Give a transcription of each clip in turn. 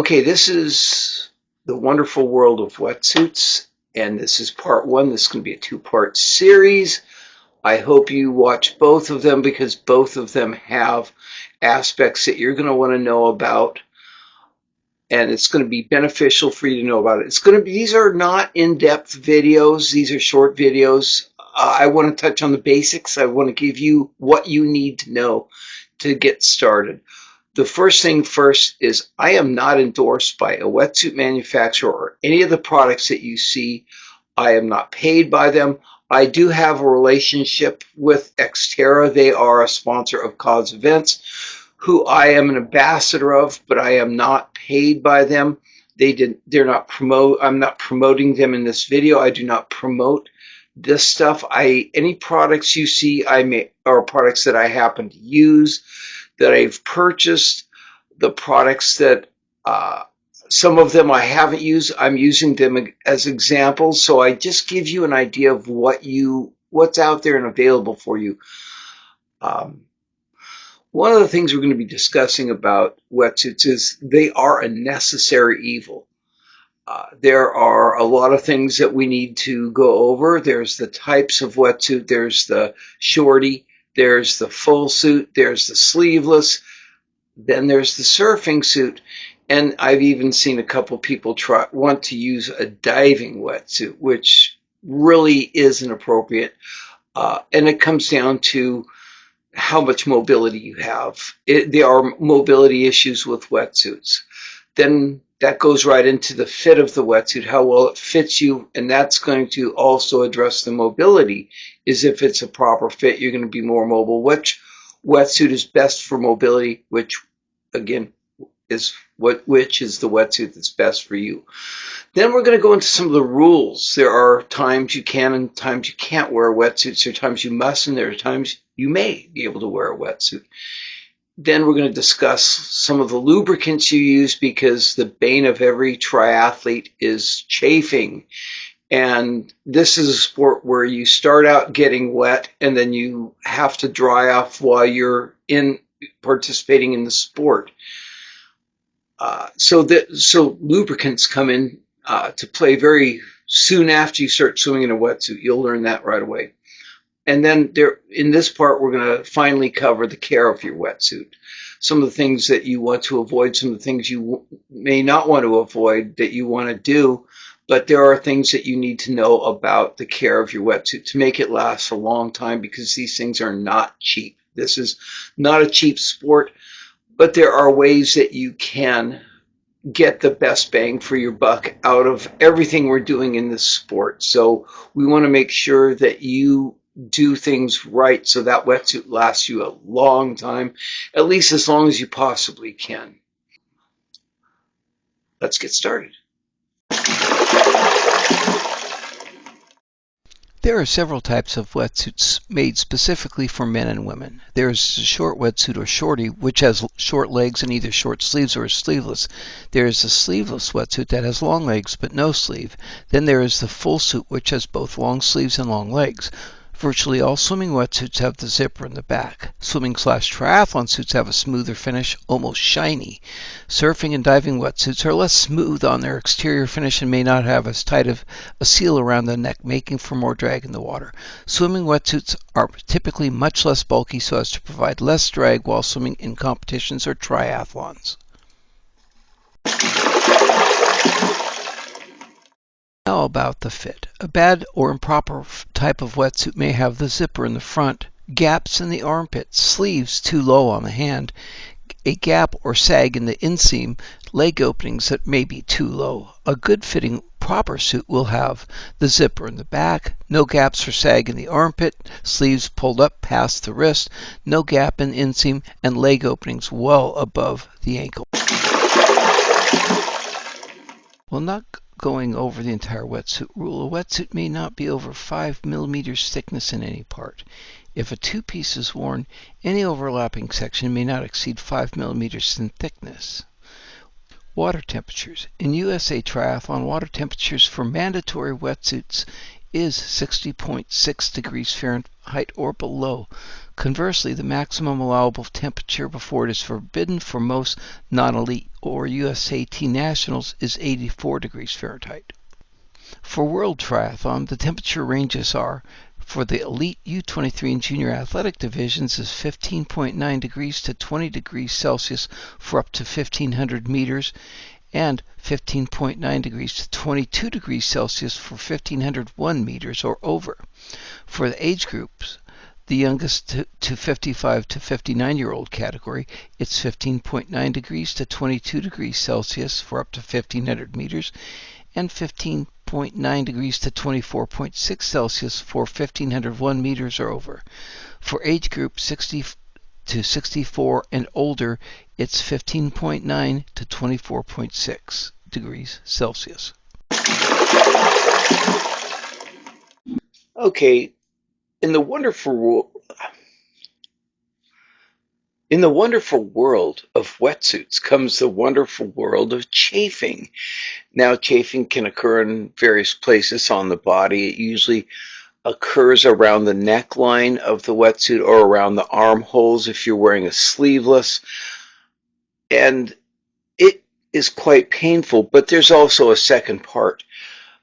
Okay, this is the wonderful world of wetsuits, and this is part one. This is going to be a two-part series. I hope you watch both of them because both of them have aspects that you're going to want to know about, and it's going to be beneficial for you to know about it. These are not in-depth videos. These are short videos. I want to touch on the basics. I want to give you what you need to know to get started. The first thing first is I am not endorsed by a wetsuit manufacturer or any of the products that you see. I am not paid by them. I do have a relationship with Xterra. They are a sponsor of CODS events, who I am an ambassador of, but I am not paid by them. I'm not promoting them in this video. I do not promote this stuff. Any products you see are products that I happen to use, that I've purchased. The products that some of them I haven't used, I'm using them as examples. So I just give you an idea of what's out there and available for you. One of the things we're going to be discussing about wetsuits is they are a necessary evil. There are a lot of things that we need to go over. There's the types of wetsuit. There's the shorty. There's the full suit. There's the sleeveless. Then there's the surfing suit. And I've even seen a couple people want to use a diving wetsuit, which really isn't appropriate. And it comes down to how much mobility you have. There are mobility issues with wetsuits. Then that goes right into the fit of the wetsuit, how well it fits you, and that's going to also address the mobility. Is if it's a proper fit, you're going to be more mobile. Which wetsuit is best for mobility? Which, again, is the wetsuit that's best for you. Then we're going to go into some of the rules. There are times you can and times you can't wear wetsuits. There are times you must, and there are times you may be able to wear a wetsuit. Then we're going to discuss some of the lubricants you use, because the bane of every triathlete is chafing. And this is a sport where you start out getting wet and then you have to dry off while you're participating in the sport. So lubricants come in to play very soon after you start swimming in a wetsuit. You'll learn that right away. And then in this part, we're going to finally cover the care of your wetsuit. Some of the things that you want to avoid, some of the things you may not want to avoid that you want to do, but there are things that you need to know about the care of your wetsuit to make it last a long time, because these things are not cheap. This is not a cheap sport, but there are ways that you can get the best bang for your buck out of everything we're doing in this sport. So we want to make sure that you do things right so that wetsuit lasts you a long time, at least as long as you possibly can. Let's get started. There are several types of wetsuits made specifically for men and women. There is a short wetsuit or shorty, which has short legs and either short sleeves or is sleeveless. There is a sleeveless wetsuit that has long legs but no sleeve. Then there is the full suit, which has both long sleeves and long legs. Virtually all swimming wetsuits have the zipper in the back. Swimming/triathlon suits have a smoother finish, almost shiny. Surfing and diving wetsuits are less smooth on their exterior finish and may not have as tight of a seal around the neck, making for more drag in the water. Swimming wetsuits are typically much less bulky so as to provide less drag while swimming in competitions or triathlons. Now about the fit. A bad or improper type of wetsuit may have the zipper in the front, gaps in the armpits, sleeves too low on the hand, a gap or sag in the inseam, leg openings that may be too low. A good fitting proper suit will have the zipper in the back, no gaps or sag in the armpit, sleeves pulled up past the wrist, no gap in inseam, and leg openings well above the ankle. Well, not going over the entire wetsuit rule, a wetsuit may not be over 5 millimeters thickness in any part. If a two-piece is worn, any overlapping section may not exceed 5 millimeters in thickness. Water temperatures. In USA Triathlon, water temperatures for mandatory wetsuits is 60.6 degrees Fahrenheit or below. Conversely, the maximum allowable temperature before it is forbidden for most non-elite or USAT Nationals is 84 degrees Fahrenheit. For World Triathlon, the temperature ranges are: for the elite U23 and junior athletic divisions is 15.9 degrees to 20 degrees Celsius for up to 1,500 meters, and 15.9 degrees to 22 degrees Celsius for 1,501 meters or over. For the age groups, the youngest to 55 to 59-year-old category, it's 15.9 degrees to 22 degrees Celsius for up to 1,500 meters, and 15.9 degrees to 24.6 Celsius for 1,501 meters or over. For age group 60 to 64 and older, it's 15.9 to 24.6 degrees Celsius. Okay, in the wonderful world of wetsuits comes the wonderful world of chafing. Now, chafing can occur in various places on the body. It usually occurs around the neckline of the wetsuit or around the armholes if you're wearing a sleeveless. And it is quite painful, but there's also a second part.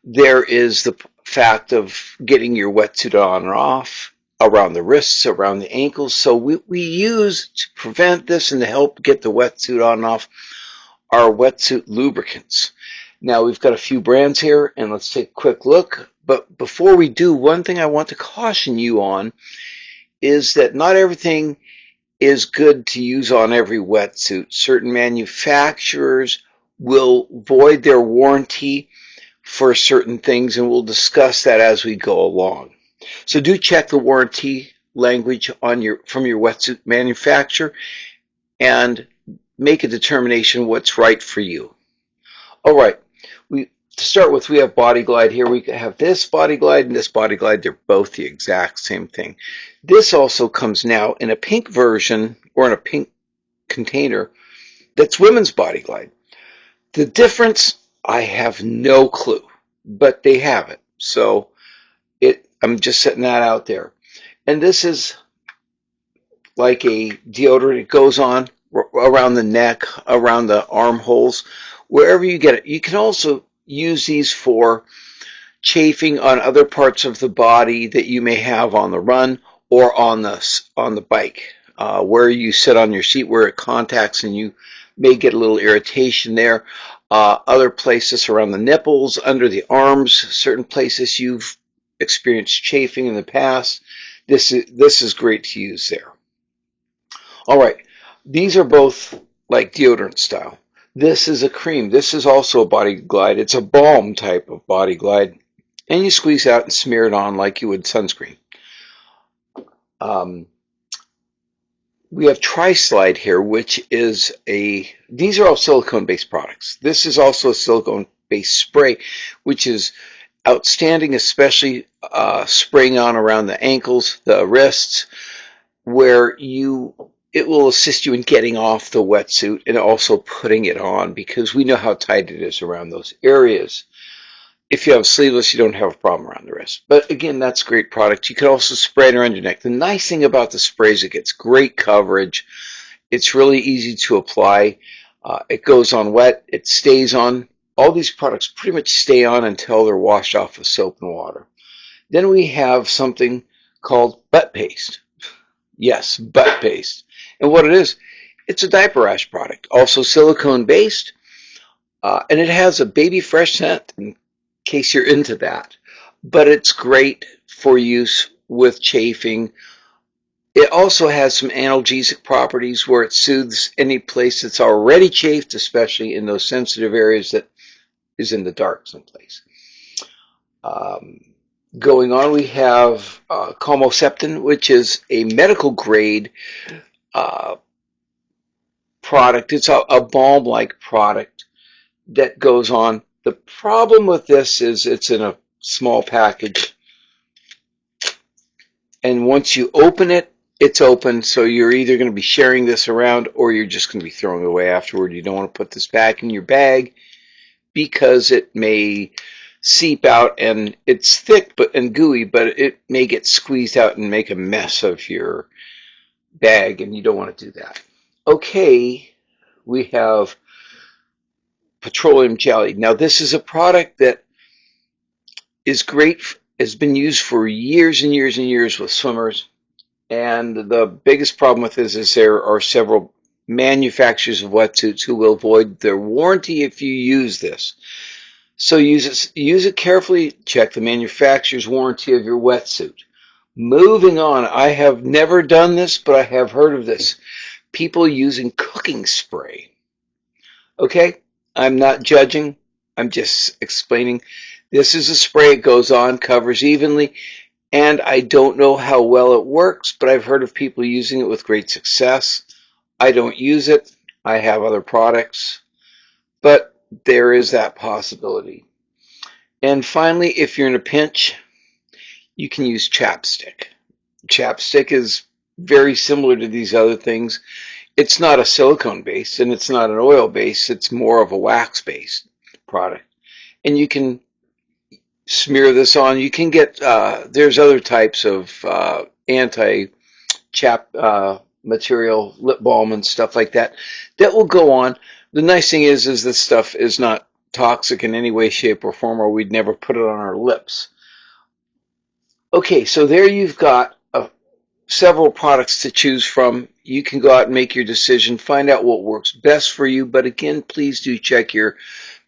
There is the fact of getting your wetsuit on or off, around the wrists, around the ankles. So we use, to prevent this and to help get the wetsuit on and off, our wetsuit lubricants. Now we've got a few brands here, and let's take a quick look. But before we do, one thing I want to caution you on is that not everything is good to use on every wetsuit. Certain manufacturers will void their warranty for certain things, and we'll discuss that as we go along. So do check the warranty language from your wetsuit manufacturer and make a determination what's right for you. All right, to start with, we have Body Glide here. We have this Body Glide and this Body Glide. They're both the exact same thing. This also comes now in a pink version or in a pink container that's women's Body Glide. The difference, I have no clue, but they have it. So I'm just setting that out there. And this is like a deodorant. It goes on around the neck, around the armholes, wherever you get it. You can also use these for chafing on other parts of the body that you may have on the run or on the bike, where you sit on your seat, where it contacts, and you may get a little irritation there. Other places around the nipples, under the arms, certain places you've experienced chafing in the past. This is great to use there. All right, these are both like deodorant style. This is a cream. This is also a Body Glide. It's a balm type of Body Glide, and you squeeze out and smear it on like you would sunscreen. We have Tri-Slide here, which is these are all silicone-based products. This is also a silicone-based spray, which is outstanding, especially spraying on around the ankles, the wrists, where it will assist you in getting off the wetsuit and also putting it on, because we know how tight it is around those areas. If you have sleeveless, you don't have a problem around the wrist. But again, that's a great product. You can also spray it around your neck. The nice thing about the spray is it gets great coverage. It's really easy to apply. It goes on wet. It stays on. All these products pretty much stay on until they're washed off with soap and water. Then we have something called butt paste. Yes, butt paste. And what it is, it's a diaper rash product, also silicone based, and it has a baby fresh scent in case you're into that. But it's great for use with chafing. It also has some analgesic properties where it soothes any place that's already chafed, especially in those sensitive areas that is in the dark someplace. Going on, we have Calmoseptin, which is a medical grade product. It's a balm-like product that goes on. The problem with this is it's in a small package, and once you open it, it's open, so you're either going to be sharing this around or you're just going to be throwing it away afterward. You don't want to put this back in your bag because it may seep out, and it's thick and gooey, but it may get squeezed out and make a mess of your bag, and you don't want to do that. Okay, we have petroleum jelly. Now, this is a product that is great, has been used for years and years and years with swimmers. And the biggest problem with this is there are several manufacturers of wetsuits who will void their warranty if you use this. So use it carefully. Check the manufacturer's warranty of your wetsuit. Moving on, I have never done this, but I have heard of this. People using cooking spray. Okay, I'm not judging. I'm just explaining. This is a spray. It goes on, covers evenly, and I don't know how well it works, but I've heard of people using it with great success. I don't use it. I have other products, but there is that possibility. And finally, if you're in a pinch, you can use chapstick. Chapstick is very similar to these other things. It's not a silicone base and it's not an oil base. It's more of a wax based product. And you can smear this on. You can get, there's other types of anti chap material, lip balm and stuff like that, that will go on. The nice thing is this stuff is not toxic in any way, shape, or form, or we'd never put it on our lips. Okay, so there you've got several products to choose from. You can go out and make your decision, find out what works best for you. But again, please do check your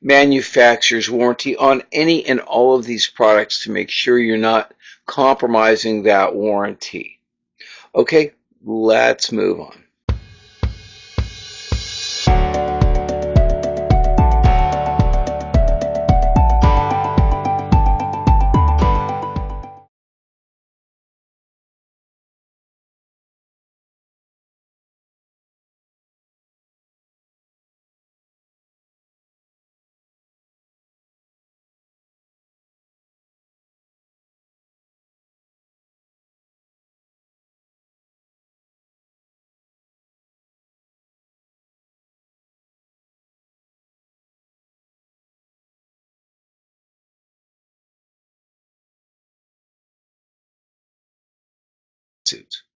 manufacturer's warranty on any and all of these products to make sure you're not compromising that warranty. Okay, let's move on.